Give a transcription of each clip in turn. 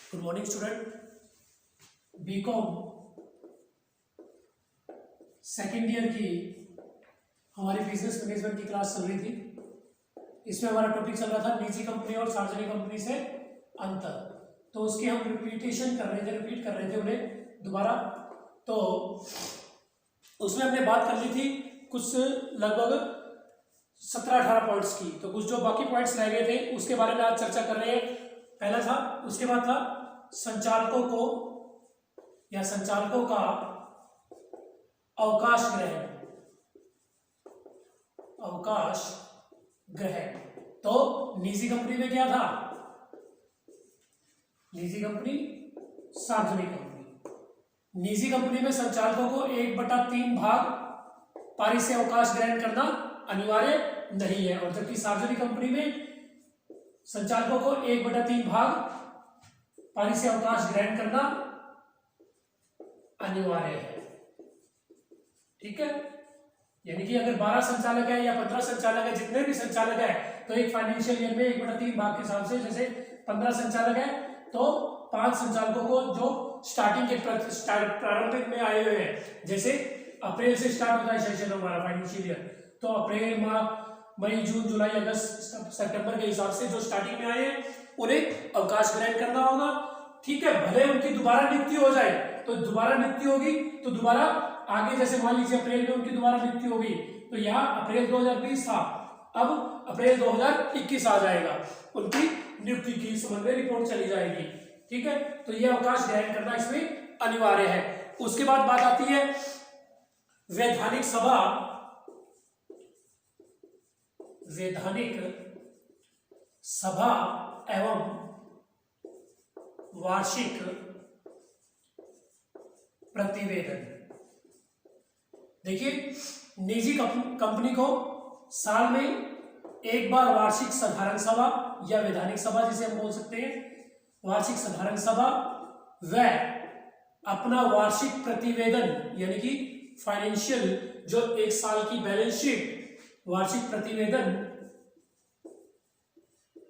Good morning student. BCom second year की हमारी business management की क्लास चल रही थी। इसमें हमारा टॉपिक चल रहा था निजी कंपनी और सार्वजनिक कंपनी से अंतर। तो उसकी हम रिपीट कर रहे थे उन्हें दोबारा। तो उसमें हमने बात कर ली थी कुछ लगभग 17-18 पॉइंट्स की। तो कुछ जो बाकी पॉइंट्स रह गए थे उसके बारे में आज चर्चा कर रहे हैं। पहला था, उसके बाद था संचालकों को या संचालकों का अवकाश ग्रहण। तो निजी कंपनी में क्या था? निजी कंपनी, सार्वजनिक कंपनी। निजी कंपनी में संचालकों को 1/3 भाग पारी से अवकाश ग्रहण करना अनिवार्य नहीं है, और जबकि सार्वजनिक कंपनी में संचालकों को 1/3 भाग पारी से अवकाश ग्रहण करना अनिवार्य है। ठीक है, यानी कि अगर 12 संचालक है या 15 संचालक है, जितने भी संचालक है, तो एक फाइनेंशियल ईयर में 1/3 भाग के हिसाब से, जैसे 15 संचालक है तो 5 संचालकों को जो स्टार्टिंग के प्रारंभिक में आए हुए हैं, जैसे अप्रैल से स्टार्ट होता है सेशन हमारा फाइनेंशियल ईयर, तो अप्रैल, मई, जून, जुलाई, अगस्त, सितंबर के हिसाब से जो स्टार्टिंग में आए हैं उन्हें अवकाश ग्रहण करना होगा। ठीक है, भले उनकी दोबारा नियुक्ति हो जाए, तो दोबारा नियुक्ति होगी तो दोबारा आगे, जैसे मान लीजिए अप्रैल में उनकी दोबारा नियुक्ति होगी, तो यहाँ अप्रैल 2020 था, अब अप्रैल 2021 आ जाएगा, उनकी नियुक्ति की संबंध में रिपोर्ट चली जाएगी। ठीक है, तो यह अवकाश ग्रहण करना इसमें अनिवार्य है। उसके बाद बात आती है वैधानिक सभा एवं वार्षिक प्रतिवेदन। देखिए, निजी कंपनी को साल में एक बार वार्षिक साधारण सभा या वैधानिक सभा, जिसे हम बोल सकते हैं वार्षिक साधारण सभा, व अपना वार्षिक प्रतिवेदन यानी कि फाइनेंशियल जो एक साल की बैलेंस शीट, वार्षिक प्रतिवेदन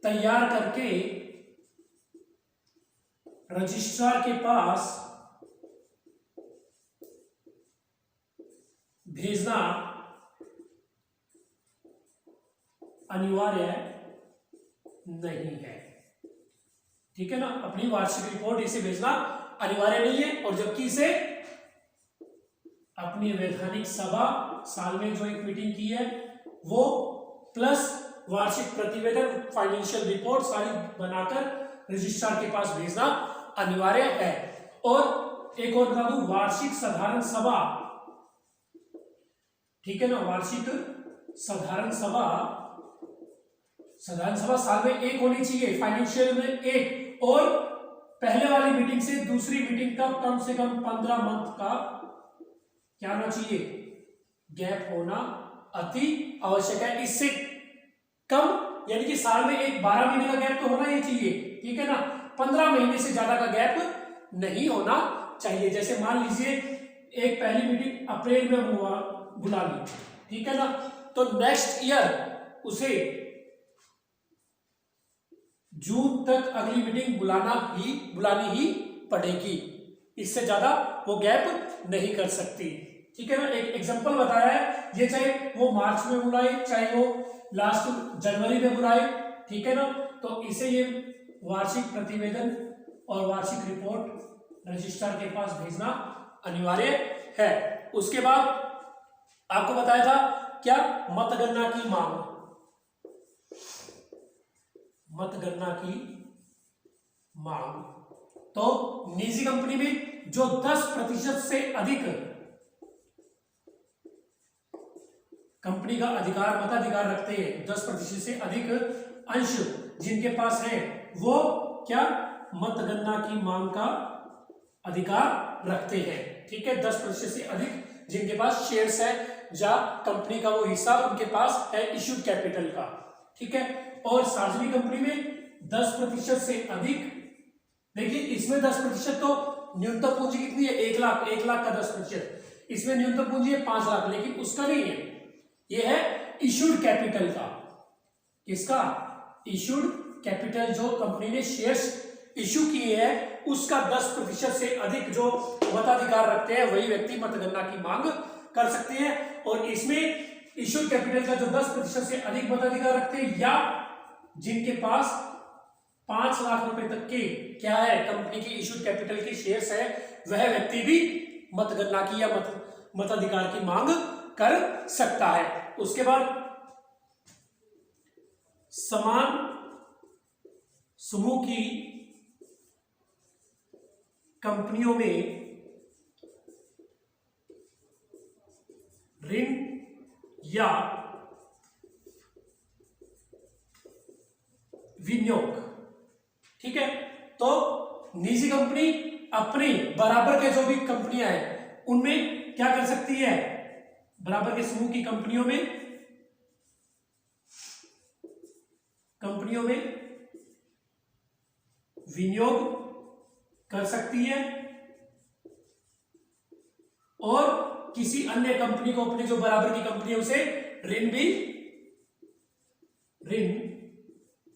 तैयार करके रजिस्ट्रार के पास भेजना अनिवार्य नहीं है। ठीक है ना, अपनी वार्षिक रिपोर्ट इसे भेजना अनिवार्य नहीं है, और जबकि इसे अपनी वैधानिक सभा, साल में जो एक मीटिंग की है वो, प्लस वार्षिक प्रतिवेदन, फाइनेंशियल रिपोर्ट सारी बनाकर रजिस्ट्रार के पास भेजना अनिवार्य है। और एक और बता दूं, वार्षिक साधारण सभा, ठीक है ना, वार्षिक साधारण सभा साल में एक होनी चाहिए, फाइनेंशियल में एक, और पहले वाली मीटिंग से दूसरी मीटिंग तक कम से कम 15 मंथ का क्या होना चाहिए, गैप होना अति आवश्यक है। इससे कम, यानी कि साल में एक 12 महीने का गैप तो होना ही चाहिए। ठीक है ना, 15 महीने से ज्यादा का गैप नहीं होना चाहिए। जैसे मान लीजिए एक पहली मीटिंग अप्रैल में बुला ली, ठीक है ना, तो नेक्स्ट ईयर उसे जून तक अगली मीटिंग बुलानी ही पड़ेगी, इससे ज्यादा वो गैप नहीं कर सकती। ठीक है ना, एक एग्जांपल बताया है, ये चाहे वो मार्च में बुलाए, चाहे वो लास्ट जनवरी में बुलाए, ठीक है ना, तो इसे ये वार्षिक प्रतिवेदन और वार्षिक रिपोर्ट रजिस्ट्रार के पास भेजना अनिवार्य है। उसके बाद आपको बताया था क्या, मतगणना की मांग। तो निजी कंपनी में जो 10% से अधिक कंपनी का मताधिकार रखते हैं, 10% से अधिक अंश जिनके पास है, वो क्या, मतगणना की मांग का अधिकार रखते हैं। ठीक है, 10% से अधिक जिनके पास शेयर्स है, या कंपनी का वो हिस्सा उनके पास है इश्यूड कैपिटल का। ठीक है, और सार्वजनिक कंपनी में 10% से अधिक, देखिए इसमें 10% तो न्यूनतम पूंजी कितनी है, 1 लाख का 10%, इसमें न्यूनतम पूंजी है 5 लाख, लेकिन उसका नहीं है, ये है इश्यूड कैपिटल का। किसका? इश्यूड कैपिटल, जो कंपनी ने शेयर्स इशू किए हैं उसका 10% से अधिक जो मताधिकार रखते हैं वही व्यक्ति मतगणना की मांग कर सकते हैं। और इसमें इशू कैपिटल का जो 10% से अधिक मताधिकार रखते हैं या जिनके पास 5 लाख रुपए तक के क्या है कंपनी की इशू कैपिटल के शेयर्स है वह व्यक्ति भी मतगणना की या मताधिकार की मांग कर सकता है। उसके बाद समान समूह की कंपनियों में ऋण या विनियोग, ठीक है। तो निजी कंपनी अपने बराबर के जो भी कंपनियां हैं उनमें क्या कर सकती है, बराबर के समूह की कंपनियों में विनियोग कर सकती है और किसी अन्य कंपनी को अपने जो बराबर की कंपनी है उसे ऋण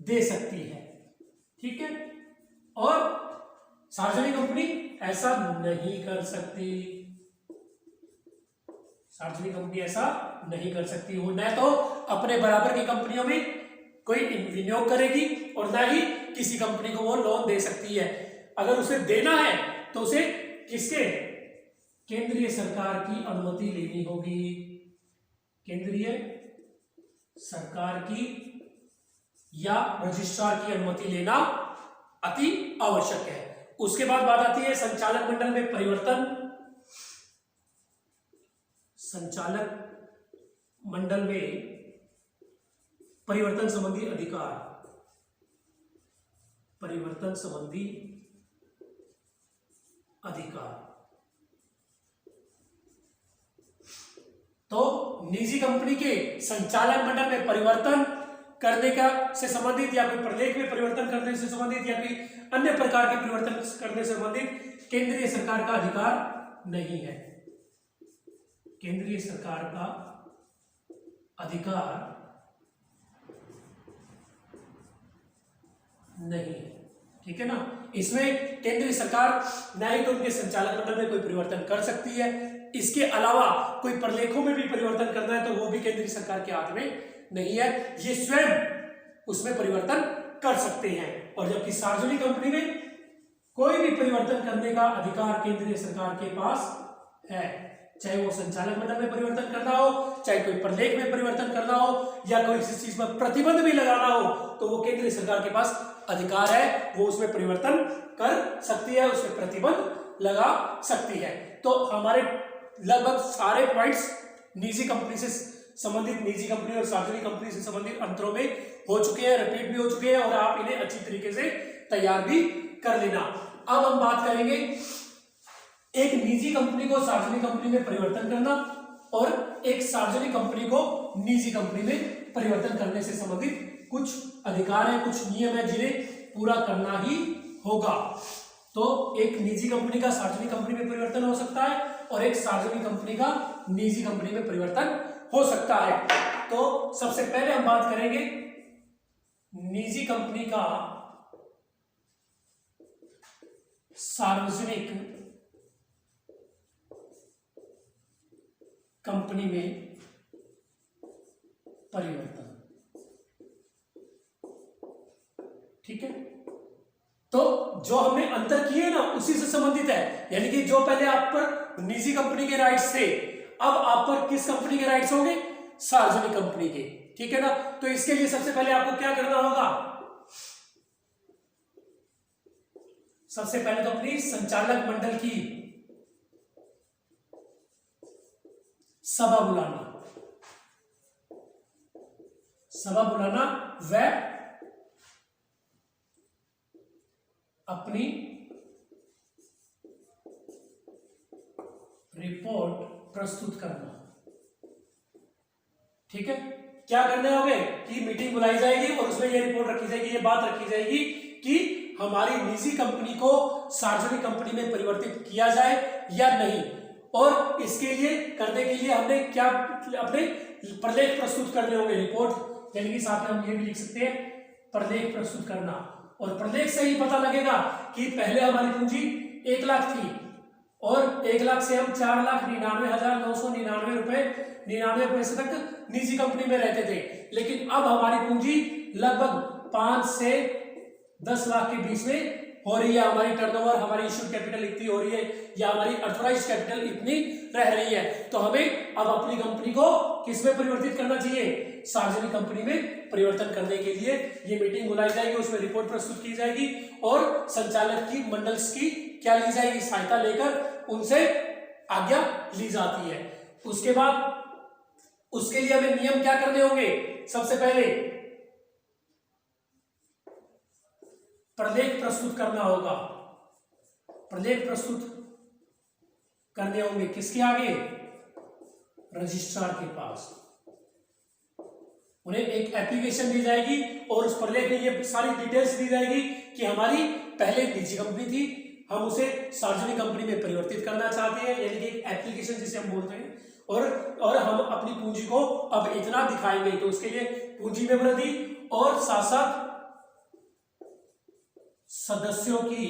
दे सकती है, ठीक है। और सार्वजनिक कंपनी ऐसा नहीं कर सकती, सार्वजनिक कंपनी ऐसा नहीं कर सकती। वो न तो अपने बराबर की कंपनियों में कोई विनियोग करेगी और ना ही किसी कंपनी को वो लोन दे सकती है। अगर उसे देना है तो उसे किसके, केंद्रीय सरकार की अनुमति लेनी होगी, केंद्रीय सरकार की या रजिस्ट्रार की अनुमति लेना अति आवश्यक है। उसके बाद बात आती है संचालक मंडल में परिवर्तन। संचालक मंडल में परिवर्तन संबंधी अधिकार, परिवर्तन संबंधी अधिकार। तो निजी कंपनी के संचालक मंडल में परिवर्तन करने का से संबंधित या कोई प्रलेख में परिवर्तन करने से संबंधित या कोई अन्य प्रकार के परिवर्तन करने से संबंधित केंद्रीय सरकार का अधिकार नहीं है, केंद्रीय सरकार का अधिकार नहीं है, ठीक है ना। इसमें केंद्रीय सरकार न ही तो उनके संचालक मंडल में कोई परिवर्तन कर सकती है, इसके अलावा कोई प्रलेखों में भी परिवर्तन करना है तो वो भी केंद्रीय सरकार के हाथ में नहीं है, ये स्वयं उसमें परिवर्तन कर सकते हैं। और जबकि सार्वजनिक कंपनी में कोई भी परिवर्तन करने का अधिकार केंद्रीय सरकार के पास है, चाहे वो संचालक मंडल में परिवर्तन करना हो, चाहे कोई प्रलेख में परिवर्तन करना हो या कोई किसी चीज पर प्रतिबंध भी लगाना हो तो वो केंद्रीय सरकार के पास अधिकार है, वो उसमें परिवर्तन कर सकती है, उसमें प्रतिबंध लगा सकती है। तो हमारे लगभग सारे पॉइंट्स निजी कंपनी से संबंधित, निजी कंपनी और सार्वजनिक कंपनी से संबंधित अंतरों में हो चुके हैं, रिपीट भी हो चुके हैं और आप इन्हें अच्छी तरीके से तैयार भी कर लेना। अब हम बात करेंगे एक निजी कंपनी को सार्वजनिक कंपनी में परिवर्तन करना और एक सार्वजनिक कंपनी को निजी कंपनी में परिवर्तन करने से संबंधित कुछ अधिकार है, कुछ नियम है जिन्हें पूरा करना ही होगा। तो एक निजी कंपनी का सार्वजनिक कंपनी में परिवर्तन हो सकता है और एक सार्वजनिक कंपनी का निजी कंपनी में परिवर्तन हो सकता है। तो सबसे पहले हम बात करेंगे निजी कंपनी का सार्वजनिक कंपनी में परिवर्तन, ठीक है। तो जो हमने अंतर किए ना उसी से संबंधित है, यानी कि जो पहले आप पर निजी कंपनी के राइट्स थे अब आप पर किस कंपनी के राइट्स होंगे, सार्वजनिक कंपनी के, ठीक है ना। तो इसके लिए सबसे पहले आपको क्या करना होगा, सबसे पहले तो अपनी संचालक मंडल की सभा बुलाना, सभा बुलाना व अपनी रिपोर्ट प्रस्तुत करना, ठीक है। क्या करने होंगे कि मीटिंग बुलाई जाएगी और उसमें यह रिपोर्ट रखी जाएगी, ये बात रखी जाएगी कि हमारी निजी कंपनी को सार्वजनिक कंपनी में परिवर्तित किया जाए या नहीं। और इसके लिए करने के लिए हमने क्या अपने प्रलेख प्रस्तुत करने होंगे, रिपोर्ट, यानी कि साथ में हम ये भी लिख सकते हैं प्रलेख प्रस्तुत करना। और प्रलेख से ही पता लगेगा कि पहले हमारी पूंजी 1 लाख थी और 1 लाख से हम 4,99,999 रुपए 99 पैसे तक निजी कंपनी में रहते थे, लेकिन अब हमारी पूंजी लगभग 5 से 10 लाख के बीच में हो रही है। हमारी टर्नओवर, हमारी इश्यूड कैपिटल इतनी हो रही है या हमारी ऑथराइज्ड कैपिटल इतनी रह रही है। तो हमें अब अपनी कंपनी को किसमें परिवर्तित करना चाहिए? सार्वजनिक कंपनी में परिवर्तन करने के लिए ये मीटिंग बुलाई जाएगी, उसमें रिपोर्ट प्रस्तुत की जाएगी और संचालक की मंडल्स की क्या ली जाएगी? सहायता लेकर उनसे आज्ञा ली जाती है। उसके बाद उसके लिए हमें नियम क्या करने होंगे? सबसे पहले प्रलेख प्रस्तुत करना होगा। प्रलेख प्रस्तुत करने होंगे किसके आगे? रजिस्ट्रार के पास। उन्हें एक एप्लीकेशन दी जाएगी और उस प्रलेख में ये सारी डिटेल्स दी जाएगी कि हमारी पहले निजी कंपनी थी, हम उसे सार्वजनिक कंपनी में परिवर्तित करना चाहते हैं, यानी कि एक एप्लीकेशन जिसे हम बोलते हैं, और हम अपनी पूंजी को अब इतना दिखाएंगे। तो उसके लिए पूंजी में वृद्धि और साथ साथ सदस्यों की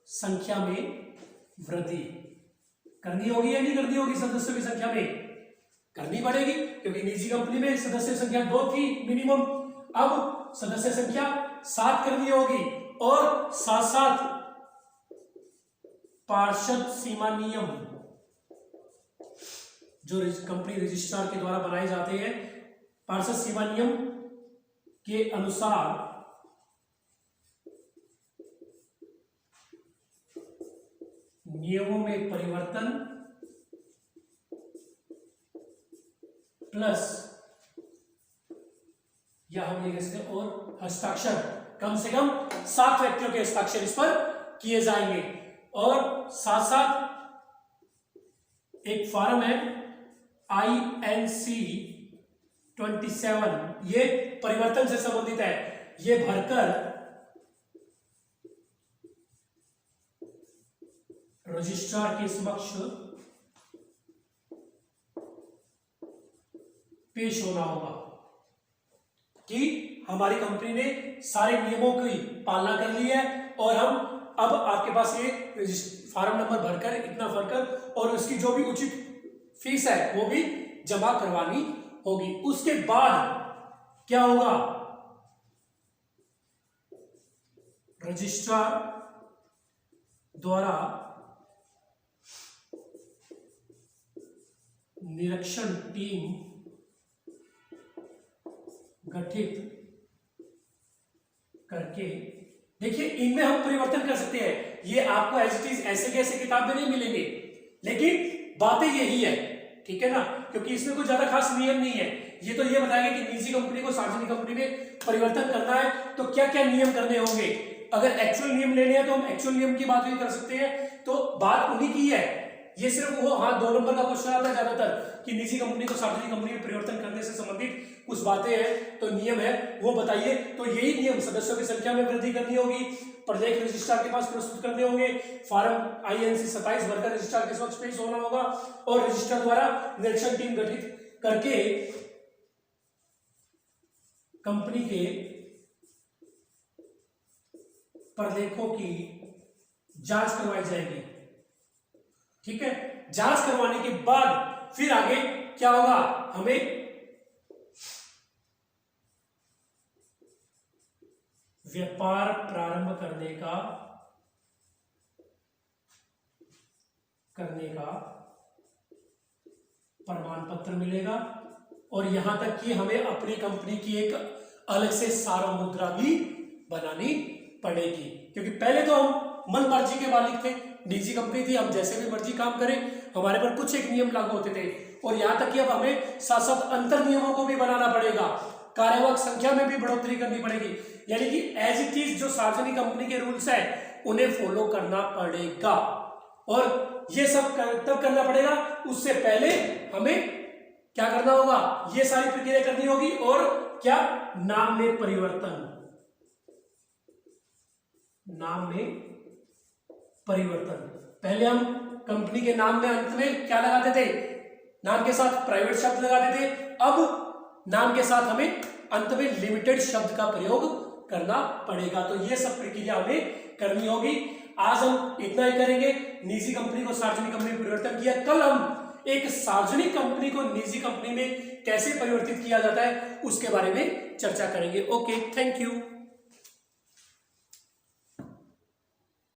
संख्या में वृद्धि करनी होगी या नहीं करनी होगी? सदस्यों की संख्या में करनी पड़ेगी, क्योंकि निजी कंपनी में सदस्य संख्या 2 थी मिनिमम, अब सदस्य संख्या 7 करनी होगी और साथ साथ पार्षद सीमा नियम जो कंपनी रजिस्ट्रार के द्वारा बनाए जाते हैं, पार्षद सीमा नियम के अनुसार नियमों में परिवर्तन प्लस या हम ये कह सकते हैं और हस्ताक्षर, कम से कम 7 व्यक्तियों के हस्ताक्षर इस पर किए जाएंगे। और साथ साथ एक फॉर्म है INC 27, ये परिवर्तन से संबंधित है। ये भरकर रजिस्ट्रार के समक्ष पेश होना होगा कि हमारी कंपनी ने सारे नियमों की पालना कर ली है और हम अब आपके पास ये फॉर्म नंबर भरकर इतना भरकर और उसकी जो भी उचित फीस है वो भी जमा करवानी होगी। उसके बाद क्या होगा? रजिस्ट्रार द्वारा निरीक्षण टीम गठित करके, देखिए इनमें हम परिवर्तन कर सकते हैं। ये आपको एज इट इज ऐसे के ऐसे किताब में नहीं मिलेंगे, लेकिन बातें यही है, ठीक है ना, क्योंकि इसमें कोई ज्यादा खास नियम नहीं है। ये तो ये बताएगा कि निजी कंपनी को सार्वजनिक कंपनी में परिवर्तन करना है तो क्या क्या नियम करने होंगे। अगर एक्चुअल नियम लेने हैं तो हम एक्चुअल नियम की बात भी कर सकते हैं, तो बात उन्हीं की है। ये सिर्फ वो 2 नंबर का क्वेश्चन आता है ज्यादातर कि निजी कंपनी को सार्वजनिक कंपनी में परिवर्तन करने से संबंधित कुछ बातें हैं, तो नियम है वो बताइए। तो यही नियम, सदस्यों की संख्या में वृद्धि करनी होगी, प्रलेख रजिस्ट्रार के पास प्रस्तुत करने होंगे, फॉर्म INC 27 भरकर रजिस्ट्रार के समक्ष पेश होना होगा और रजिस्ट्रार द्वारा निरीक्षण टीम गठित करके कंपनी के प्रलेखों की जांच करवाई जाएगी। ठीक है, जांच करवाने के बाद फिर आगे क्या होगा? हमें व्यापार प्रारंभ करने का प्रमाण पत्र मिलेगा और यहां तक कि हमें अपनी कंपनी की एक अलग से सार्वमुद्रा भी बनानी पड़ेगी, क्योंकि पहले तो हम मन मर्जी के मालिक थे, निजी कंपनी थी, हम जैसे भी मर्जी काम करें, हमारे पर कुछ एक नियम लागू होते थे। और यहां तक कि अब हमें साथ साथ अंतर नियमों को भी बनाना पड़ेगा, कार्यवाहक संख्या में भी बढ़ोतरी करनी पड़ेगी, यानी कि एज इट इज जो सार्वजनिक कंपनी के रूल्स हैं उन्हें फॉलो करना पड़ेगा। और ये सब तब करना पड़ेगा, उससे पहले हमें क्या करना होगा? ये सारी प्रक्रिया करनी होगी। और क्या? नाम में परिवर्तन, नाम में परिवर्तन। पहले हम कंपनी के नाम में अंत में क्या लगाते थे? नाम के साथ प्राइवेट शब्द लगाते थे। अब नाम के साथ हमें अंत में लिमिटेड शब्द का प्रयोग करना पड़ेगा। तो ये सब प्रक्रिया हमें करनी होगी। आज हम इतना ही करेंगे। निजी कंपनी को सार्वजनिक कंपनी में परिवर्तन किया। कल हम एक सार्वजनिक कंपनी को निजी कंपनी में कैसे परिवर्तित किया जाता है उसके बारे में चर्चा करेंगे। Okay, thank you.